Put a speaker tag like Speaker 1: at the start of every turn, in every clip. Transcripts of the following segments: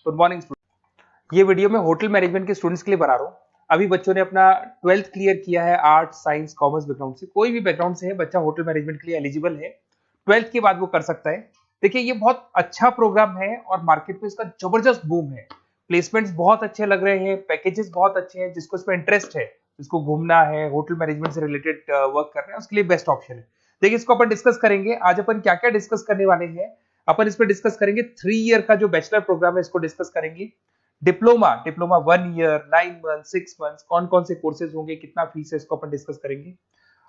Speaker 1: Good morning student. ये video मैं hotel management के स्टूडेंट्स के लिए बना रहा हूँ। अभी बच्चों ने अपना 12th क्लियर किया है, आर्ट्स साइंस कॉमर्स बैकग्राउंड से, कोई भी बैकग्राउंड से है बच्चा होटल मैनेजमेंट के लिए एलिजिबल है। 12th के बाद वो कर सकता है। देखिए ये बहुत अच्छा प्रोग्राम है और मार्केट में इसका जबरदस्त बूम है। प्लेसमेंट्स बहुत अच्छे लग रहे हैं, पैकेजेस बहुत अच्छे हैं। जिसको इसमें इंटरेस्ट है, जिसको घूमना है, होटल मैनेजमेंट से रिलेटेड वर्क करना है, उसके लिए बेस्ट ऑप्शन है। देखिए इसको अपन डिस्कस करेंगे। आज अपन क्या क्या डिस्कस करने वाले हैं। अपन इसमें डिस्कस करेंगे 3 ईयर का जो बैचलर प्रोग्राम है, इसको डिस्कस करेंगे। डिप्लोमा 1 ईयर, 9 मंथ, 6 मंथ, कौन कौन से कोर्सेज होंगे, कितना फीस है, इसको अपन डिस्कस करेंगे।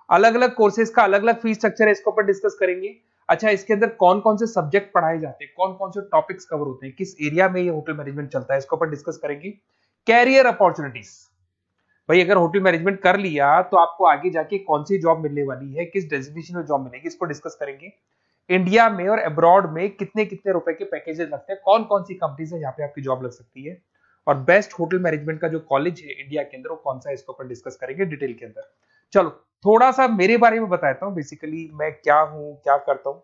Speaker 1: अलग अलग कोर्सेज का अलग अलग फीस स्ट्रक्चर है, इसको अपन डिस्कस करेंगे। अच्छा, इसके अंदर कौन कौन से सब्जेक्ट पढ़ाए जाते हैं, कौन कौन से टॉपिक्स कवर होते हैं, किस एरिया में ये होटल मैनेजमेंट चलता है, इसको अपन डिस्कस करेंगे। कैरियर अपॉर्चुनिटीज, भाई अगर होटल मैनेजमेंट कर लिया तो आपको आगे जाके कौन सी जॉब मिलने वाली है, किस डेजिग्नेशन में जॉब मिलेगी, इसको डिस्कस करेंगे। इंडिया में और अब्रॉड में कितने कितने रुपए के पैकेजेस लगते हैं, कौन कौन सी कंपनीज है यहाँ पे आपकी जॉब लग सकती है, और बेस्ट होटल मैनेजमेंट का जो कॉलेज है इंडिया के अंदर वो कौन सा है, इसको अपन डिस्कस करेंगे डिटेल के अंदर। चलो थोड़ा सा मेरे बारे में बताता हूँ। बेसिकली मैं क्या हूँ, क्या करता हूँ।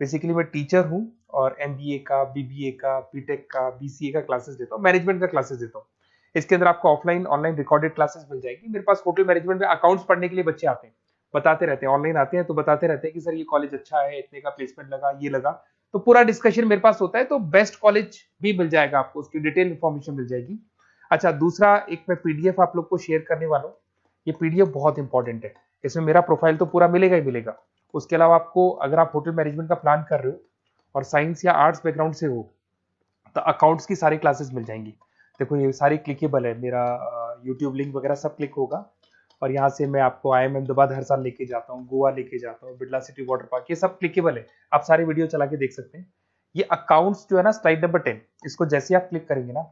Speaker 1: बेसिकली मैं टीचर हूँ और एमबीए का, बीबीए का, बीटेक का, बीसीए का क्लासेस देता हूँ, मैनेजमेंट का क्लासेस देता हूँ। इसके अंदर आपको ऑफलाइन ऑनलाइन रिकॉर्डेड क्लासेस मिल जाएगी। मेरे पास होटल मैनेजमेंट में अकाउंट्स पढ़ने के लिए बच्चे आते हैं, बताते रहते हैं, ऑनलाइन आते हैं तो बताते रहते हैं कि सर ये कॉलेज अच्छा है, इतने का प्लेसमेंट लगा, ये लगा। तो पूरा डिस्कशन मेरे पास होता है। तो बेस्ट कॉलेज भी मिल जाएगा आपको, उसकी डिटेल इंफॉर्मेशन मिल जाएगी। अच्छा, दूसरा एक मैं पीडीएफ आप लोग को शेयर करने वाला हूँ। ये पीडीएफ बहुत इंपॉर्टेंट है, इसमें मेरा प्रोफाइल तो पूरा मिलेगा ही मिलेगा। उसके अलावा आपको अगर आप होटल मैनेजमेंट का प्लान कर रहे हो और साइंस या आर्ट्स बैकग्राउंड से हो तो अकाउंट्स की सारी क्लासेस मिल जाएंगी। देखो ये सारी क्लिकेबल है, मेरा यूट्यूब लिंक वगैरह सब क्लिक होगा। और यहाँ से मैं आपको IIM अहमदाबाद हर साल लेके जाता हूँ, गोवा लेके जाता हूँ, बिरला सिटी वाटर पार्क, ये सब क्लिकेबल है। आप सारे वीडियो चला के देख सकते हैं। ये अकाउंट्स जो है ना, स्लाइड नंबर 10, इसको जैसे आप क्लिक करेंगे ना,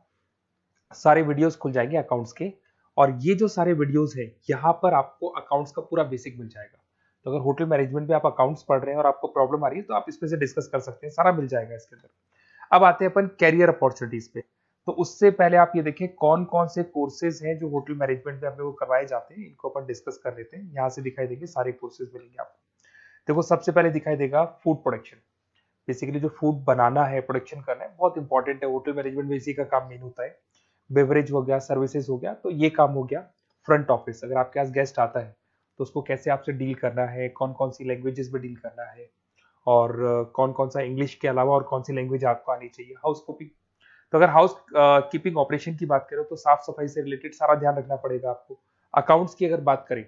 Speaker 1: सारे वीडियोस खुल जाएंगे अकाउंट्स के। और ये जो सारे वीडियोस है, यहाँ पर आपको अकाउंट्स का पूरा बेसिक मिल जाएगा। तो अगर होटल मैनेजमेंट में आप अकाउंट्स पढ़ रहे हैं और आपको प्रॉब्लम आ रही है तो आप इसमें से डिस्कस कर सकते हैं, सारा मिल जाएगा इसके अंदर। अब आते हैं अपन कैरियर अपॉर्चुनिटीज पे। तो उससे पहले आप ये देखें कौन कौन से कोर्सेज हैं जो होटल मैनेजमेंट में अपने को करवाए जाते हैं, इनको अपन डिस्कस कर लेते हैं। यहाँ से दिखाई देंगे सारे कोर्सेज मिलेंगे आपको। देखो सबसे पहले दिखाई देगा फूड प्रोडक्शन। बेसिकली जो फूड बनाना है, प्रोडक्शन करना है, बहुत इंपॉर्टेंट है। होटल मैनेजमेंट में इसी का काम मेन होता है। बेवरेज हो गया, सर्विसेज हो गया, तो ये काम हो गया। फ्रंट ऑफिस, अगर आपके पास गेस्ट आता है तो उसको कैसे आपसे डील करना है, कौन कौन सी लैंग्वेजेस में डील करना है, और कौन कौन सा इंग्लिश के अलावा और कौन सी लैंग्वेज आपको आनी चाहिए। हाउस कीपिंग, तो अगर हाउस कीपिंग ऑपरेशन की बात करें तो साफ सफाई से रिलेटेड सारा ध्यान रखना पड़ेगा आपको। अकाउंट्स की अगर बात करें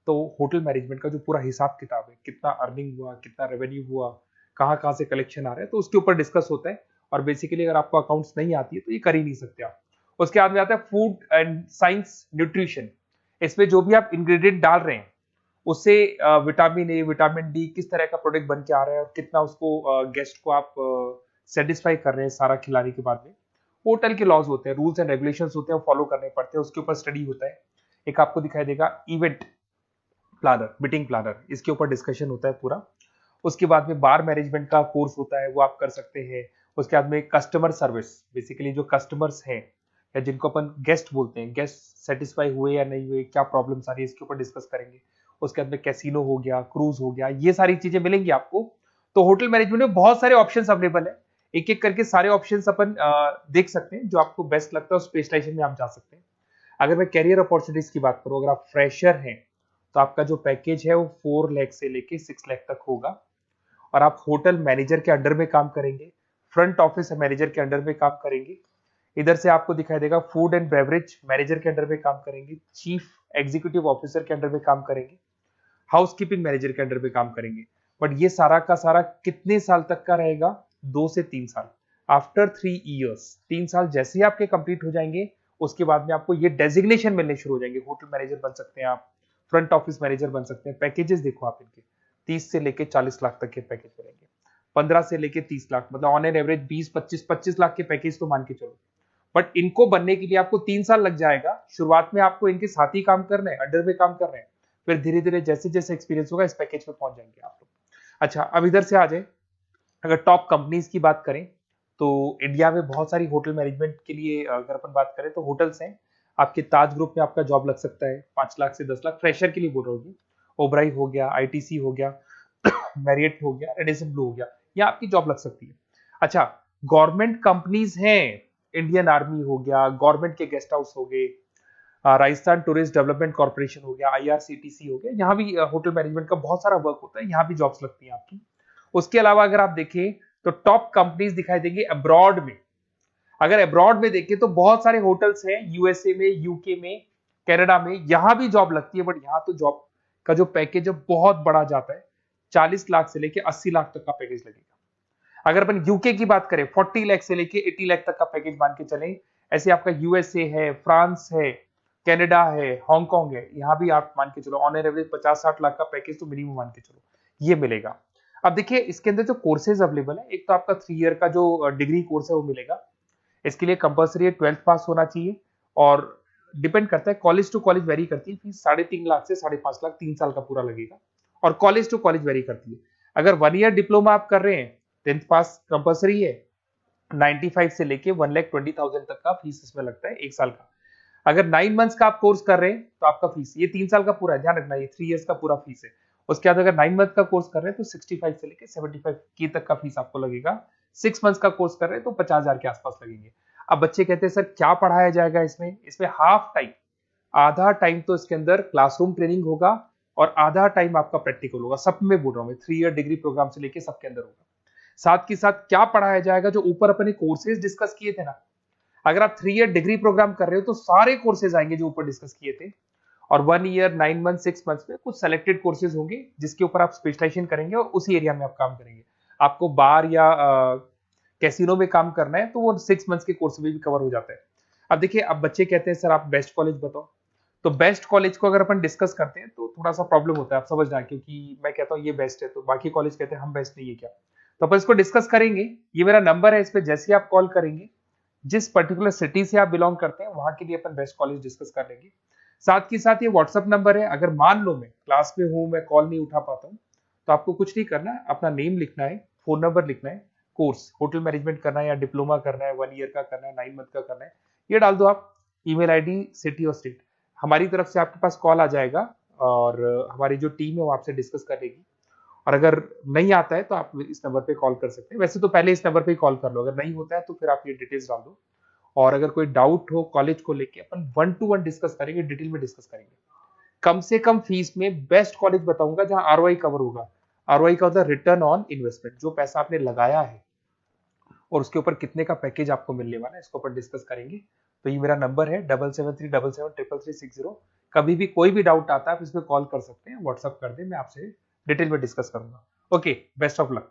Speaker 1: तो होटल मैनेजमेंट का जो पूरा हिसाब किताब है, कितना अर्निंग हुआ, कितना रेवेन्यू हुआ, कहाँ कहाँ से कलेक्शन आ रहा है, तो उसके ऊपर डिस्कस होता है। और बेसिकली अगर आपको अकाउंट्स नहीं आती है तो ये कर ही नहीं सकते आप। उसके बाद में आता है फूड एंड साइंस न्यूट्रिशन। इसमें जो भी आप इंग्रेडिएंट डाल रहे हैं उससे विटामिन ए, विटामिन डी, किस तरह का प्रोडक्ट बन के आ रहा है और कितना उसको गेस्ट को आप सेटिस्फाई कर रहे हैं सारा खिलाने के बाद में। होटल के लॉज होते हैं, रूल्स एंड रेगुलेशंस होते हैं, फॉलो करने पड़ते हैं, उसके ऊपर स्टडी होता है। एक आपको दिखाई देगा इवेंट प्लानर, मीटिंग प्लानर, इसके ऊपर डिस्कशन होता है पूरा। उसके बाद में बार मैनेजमेंट का कोर्स होता है, वो आप कर सकते हैं। उसके बाद में कस्टमर सर्विस, बेसिकली जो कस्टमर्स हैं या जिनको अपन गेस्ट बोलते हैं, गेस्ट सेटिस्फाई हुए या नहीं हुए, क्या प्रॉब्लम्स आ रही है, इसके ऊपर डिस्कस करेंगे। उसके बाद में कैसीनो हो गया, क्रूज हो गया, ये सारी चीजें मिलेंगी आपको। तो होटल मैनेजमेंट में बहुत सारे ऑप्शंस अवेलेबल है। एक एक करके सारे ऑप्शंस अपन देख सकते हैं, जो आपको बेस्ट लगता है उस स्पेशलाइजेशन में आप जा सकते हैं। अगर मैं कैरियर अपॉर्चुनिटीज की बात करूं, अगर आप फ्रेशर हैं तो आपका जो पैकेज है वो 4 लाख से लेके 6 लाख तक होगा। और आप होटल मैनेजर के अंडर में काम करेंगे, फ्रंट ऑफिस मैनेजर के अंडर में काम करेंगे। इधर से आपको दिखाई देगा फूड एंड बेवरेज मैनेजर के अंडर में काम करेंगे, चीफ एग्जीक्यूटिव ऑफिसर के अंडर में काम करेंगे, हाउस कीपिंग मैनेजर के अंडर में काम करेंगे। बट ये सारा का सारा कितने साल तक का रहेगा? 2 से 3 साल। आफ्टर 3 ईयर्स, 3 साल जैसे ही आपके कंप्लीट हो जाएंगे उसके बाद में आपको ये डेजिग्नेशन मिलने शुरू हो जाएंगे। होटल मैनेजर बन सकते हैं आप, फ्रंट ऑफिस मैनेजर बन सकते हैं। पैकेजेस देखो आप इनके, 30 से लेके 40 लाख तक के पैकेज मिलेंगे, 15 से लेके 30 लाख, मतलब ऑन एन एवरेज 20, 25, 25 लाख के पैकेज तो मान के चलो। बट इनको बनने के लिए आपको 3 साल लग जाएगा। शुरुआत में आपको इनके साथ ही काम करना है, अंडर में काम कर रहे हैं, फिर धीरे धीरे जैसे जैसे एक्सपीरियंस होगा इस पैकेज पे पहुंच जाएंगे आप लोग। अच्छा, अब इधर से आ जाए, अगर टॉप कंपनीज की बात करें तो इंडिया में बहुत सारी होटल मैनेजमेंट के लिए अगर अपन बात करें तो होटल्स हैं। आपके ताज ग्रुप में आपका जॉब लग सकता है 5 लाख से 10 लाख, फ्रेशर के लिए बोल रहा हूँ। ओबराई हो गया, आईटीसी हो गया, मैरियट हो गया, रेडिसन ब्लू हो गया, ये आपकी जॉब लग सकती है। अच्छा, गवर्नमेंट कंपनीज हैं इंडियन आर्मी हो गया, गवर्नमेंट के गेस्ट हाउस हो गए, राजस्थान टूरिस्ट डेवलपमेंट कॉर्पोरेशन हो गया, आईआरसीटीसी हो गया, यहाँ भी होटल मैनेजमेंट का बहुत सारा वर्क होता है, यहाँ भी जॉब्स लगती हैं आपकी। उसके अलावा अगर आप देखें तो टॉप कंपनीज दिखाई देंगे अब्रॉड में। अगर अब्रॉड में देखें तो बहुत सारे होटल्स हैं यूएसए में, यूके में, कनाडा में, यहां भी जॉब लगती है, बट यहाँ तो जॉब का जो पैकेज है बहुत बड़ा जाता है, 40 लाख से लेके 80 लाख तक का पैकेज लगेगा। अगर अपन यूके की बात करें 40 लाख से लेके 80 लाख तक का पैकेज मान के चलें। ऐसे आपका यूएसए है, फ्रांस है, कनाडा है, हांगकांग है, यहाँ भी आप मान के चलो ऑन एवरेज 50-60 लाख का पैकेज तो मिनिमम मान के चलो ये मिलेगा। अब देखिए इसके अंदर जो कोर्सेज अवेलेबल है, एक तो आपका 3 ईयर का जो डिग्री कोर्स है वो मिलेगा। इसके लिए कंपलसरी 12th पास होना चाहिए, और डिपेंड करता है कॉलेज टू कॉलेज वेरी करती है फीस, 3.5 लाख से 5.5 लाख 3 साल का पूरा लगेगा, और कॉलेज टू कॉलेज वेरी करती है। अगर 1 ईयर डिप्लोमा आप कर रहे हैं, 10th पास कंपलसरी है, 95 से लेके 1,20,000 तक का फीस इसमें लगता है 1 साल का। अगर 9 मंथ्स का आप कोर्स कर रहे हैं तो आपका फीस, ये 3 साल का पूरा है, ध्यान रखना ये 3 इयर्स का पूरा फीस है। उसके बाद अगर 9 मंथ का कोर्स कर रहे हैं तो 65 से लेके 75 के तक का फीस आपको लगेगा। 6 मंथ्स का कोर्स कर रहे हैं तो 50,000 के आसपास लगेंगे। अब बच्चे कहते हैं सर क्या पढ़ाया जाएगा इसमें हाफ टाइम, आधा टाइम तो इसके अंदर क्लासरूम ट्रेनिंग होगा और आधा टाइम आपका प्रैक्टिकल होगा। सब में बोल रहा हूँ मैं, 3 ईयर डिग्री प्रोग्राम से लेके सबके अंदर होगा। साथ के साथ क्या पढ़ाया जाएगा, जो ऊपर अपने कोर्सेज डिस्कस किए थे ना, अगर आप 3 ईयर डिग्री प्रोग्राम कर रहे हो तो सारे कोर्सेज आएंगे जो ऊपर डिस्कस किए थे, और 1 ईयर 9 मंथ 6 मंथ्स में कुछ सेलेक्टेड कोर्सेज होंगे जिसके ऊपर आप स्पेशलाइजेशन करेंगे और उसी एरिया में आप काम करेंगे। आपको बार या कैसीनो में काम करना है तो वो 6 मंथ्स के कोर्स में भी कवर हो जाता है। अब देखिए, अब बच्चे कहते हैं सर आप बेस्ट कॉलेज बताओ, तो बेस्ट कॉलेज को अगर अपन डिस्कस करते हैं तो थोड़ा सा प्रॉब्लम होता है, आप समझना, क्योंकि मैं कहता हूँ ये बेस्ट है तो बाकी कॉलेज कहते हैं हम बेस्ट नहीं है क्या। तो अपन इसको डिस्कस करेंगे। ये मेरा नंबर है, इस पे जैसे ही आप कॉल करेंगे, जिस पर्टिकुलर सिटी से आप बिलोंग करते हैं वहां के लिए अपन बेस्ट कॉलेज डिस्कस कर लेंगे। साथ के साथ ये व्हाट्सअप नंबर है, अगर मान लो मैं क्लास में हूं, मैं कॉल नहीं उठा पाता हूँ, तो आपको कुछ नहीं करना है, अपना नेम लिखना है, फोन नंबर लिखना है, कोर्स होटल मैनेजमेंट करना है या डिप्लोमा करना है, 1 ईयर का करना है, 9 मंथ का करना है, ये डाल दो आप, ईमेल आईडी, सिटी और स्टेट। हमारी तरफ से आपके पास कॉल आ जाएगा और हमारी जो टीम है वो आपसे डिस्कस करेगी। और अगर नहीं आता है तो आप इस नंबर पे कॉल कर सकते हैं, वैसे तो पहले इस नंबर पे कॉल कर लो, अगर नहीं होता है तो फिर आप ये डिटेल्स डाल दो। और अगर कोई डाउट हो कॉलेज को लेके, अपन 1 to 1 डिस्कस करेंगे, डिटेल में डिस्कस करेंगे। कम से कम फीस में बेस्ट कॉलेज बताऊंगा जहां आरओआई कवर होगा। आरओआई का होता है रिटर्न ऑन इन्वेस्टमेंट, जो पैसा आपने लगाया है और उसके ऊपर कितने का पैकेज आपको मिलने वाला है, इसको अपन डिस्कस करेंगे। तो ये मेरा नंबर है 7737733360। कभी भी कोई भी डाउट आता है आप इस पर कॉल कर सकते हैं, व्हाट्सअप कर दे, मैं आपसे डिटेल में डिस्कस करूंगा। Okay, best of luck.